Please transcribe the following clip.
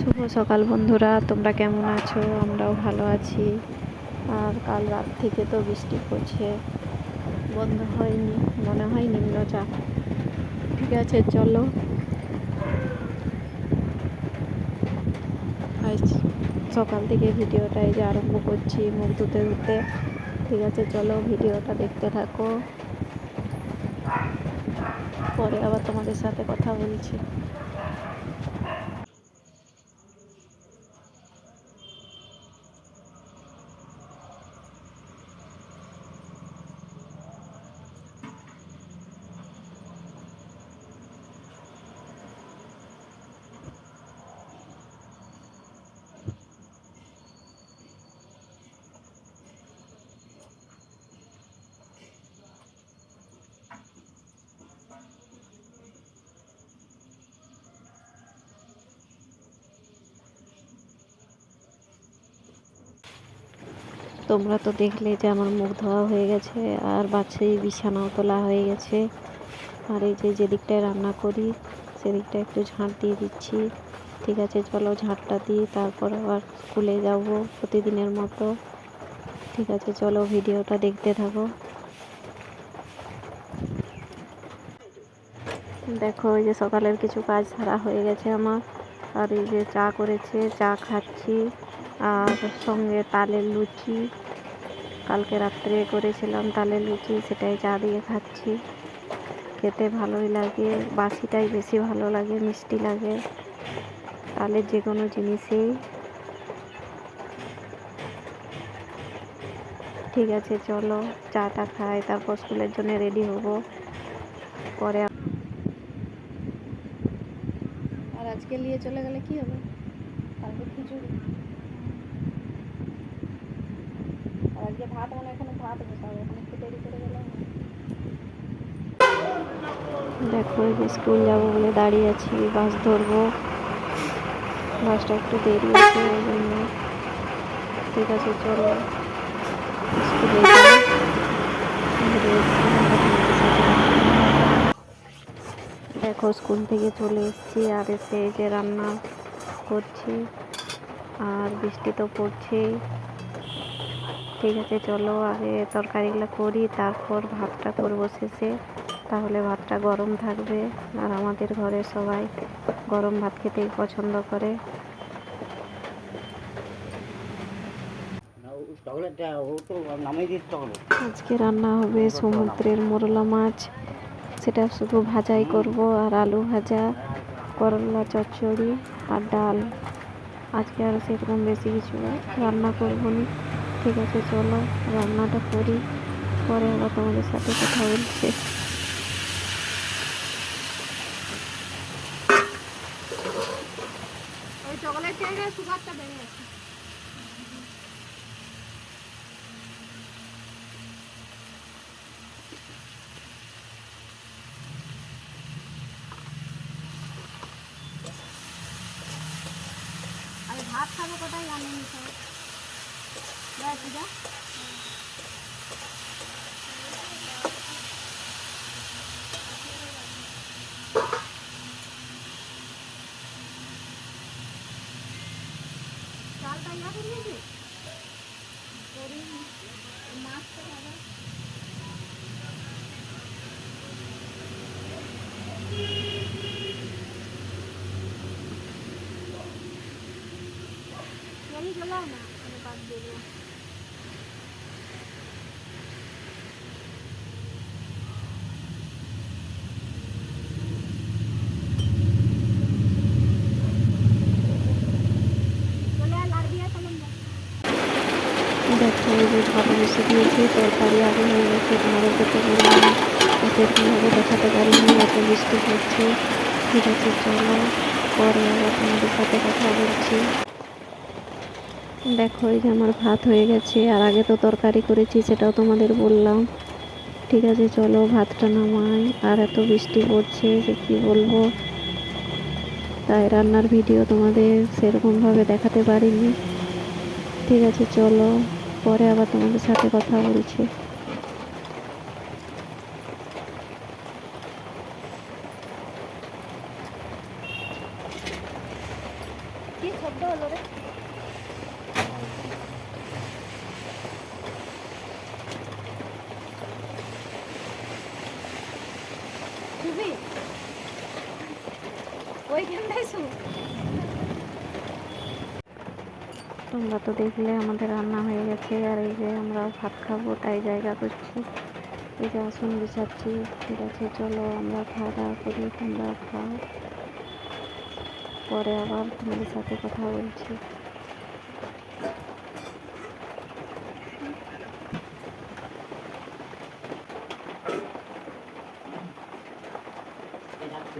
শুভ সকাল বন্ধুরা, তোমরা কেমন আছো? আমরাও ভালো আছি। আর কাল রাত থেকে তো বৃষ্টি পড়ছে, বন্ধ হয়নি, মনে হয় নিম্নচাপ। ঠিক আছে, চলো আজ সকাল থেকে ভিডিওটা এই যে আরম্ভ করছি মুখ ধুতে ধুতে। ঠিক আছে, চলো ভিডিওটা দেখতে থাকো, পরে আবার তোমাদের সাথে কথা বলছি। তোমরা তো দেখলে যে আমার মুখ ধোয়া হয়ে গেছে, আর বাচ্চাই বিছানাও তোলা হয়ে গেছে। আর এই যে যেদিকটায় রান্না করি সেদিকটা একটু ঝাঁট দিয়ে দিচ্ছি। ঠিক আছে, চলো ঝাঁটটা দিই, তারপর আবার স্কুলে যাব প্রতিদিনের মতো। ঠিক আছে, চলো ভিডিওটা দেখতে থাকো। দেখো, এই যে সকালের কিছু কাজ সারা হয়ে গেছে আমার। আর এই যে চা করেছে, চা খাচ্ছি। আর সঙ্গে তালের লুচি, কালকে রাত্রে করেছিলাম তালের লুচি, সেটাই চা দিয়ে খাচ্ছি। খেতে ভালোই লাগে, বাসিটাই বেশি ভালো লাগে, মিষ্টি লাগে তালের যে কোনো জিনিসেই। ঠিক আছে, চলো চাটা খাই, তারপর স্কুলের জন্য রেডি হব পরে। আর আজকে নিয়ে চলে গেলে কি হবে? কালকে খিচুড়ি, আর আজকে ভাত, মানে এখানে ভাত বসাবো, ওখানে খিচুড়ি করে গেলে। দেখো, এই যে স্কুল যাবো বলে দাঁড়িয়ে আছি, বাস ধরবো। বাসটা একটু দেরি আছে ওই জন্য। ঠিক আছে, চলো স্কুলে যাই। দেখো, স্কুল থেকে চলে এসেছি, আর এসে এই যে রান্না করছি, আর বৃষ্টি তো পড়ছেই। ঠিক আছে, চলো আগে তরকারিগুলো করি, তারপর ভাতটা করবো শেষে, তাহলে ভাতটা গরম থাকবে। আর আমাদের ঘরে সবাই গরম ভাত খেতেই পছন্দ করে। আজকে রান্না হবে সমুদ্রের মোরলা মাছ, সেটা শুধু ভাজাই করব, আর আলু ভাজা, করলা চচ্চড়ি আর ডাল। আজকে আর সেরকম বেশি কিছু রান্না করবো না। ঠিক আছে, চলো রান্নাটা করি, পরে আবার তোমাদের সাথে কথা বলছি। ওই চকলেট জায়গায় সুগারটা বেড়ে গেছে। আমি ভাত খাবো কোথায় জানি না, পূজা চালটা ইয়া করিয়েছি মাছটা ভাজা। চলি চলাও না, বাদ দেবো। দেখো, এই যে ভাত বসে দিয়েছি, তরকারি আগে হয়ে গেছে, তোমাদেরকে তো বললাম সেরকমভাবে দেখাতে পারিনি, এত বৃষ্টি পড়ছে। ঠিক আছে, চলো পরে আবার তোমাদের সাথে কথা বলছি। দেখো, এই যে আমার ভাত হয়ে গেছে, আর আগে তো তরকারি করেছি, সেটাও তোমাদের বললাম। ঠিক আছে, চলো ভাতটা নামাই। আর এত বৃষ্টি পড়ছে যে কি বলবো, তাই রান্নার ভিডিও তোমাদের সেরকমভাবে দেখাতে পারিনি। ঠিক আছে, চলো পরে আবার তোমাদের সাথে কথা বলছি। কি শব্দ হলো রে? শুবি ওইখানটাই শুন। তোমরা তো দেখলে আমাদের রান্না হয়ে গেছে, আর এই যে আমরা ভাত খাবো তাই জায়গা করছি। এই যে আসন বিছাচ্ছি। ঠিক আছে, চলো আমরা খাওয়া দাওয়া করি, তোমরা খাও, পরে আবার তোমাদের সাথে কথা বলছি। এই রাখছে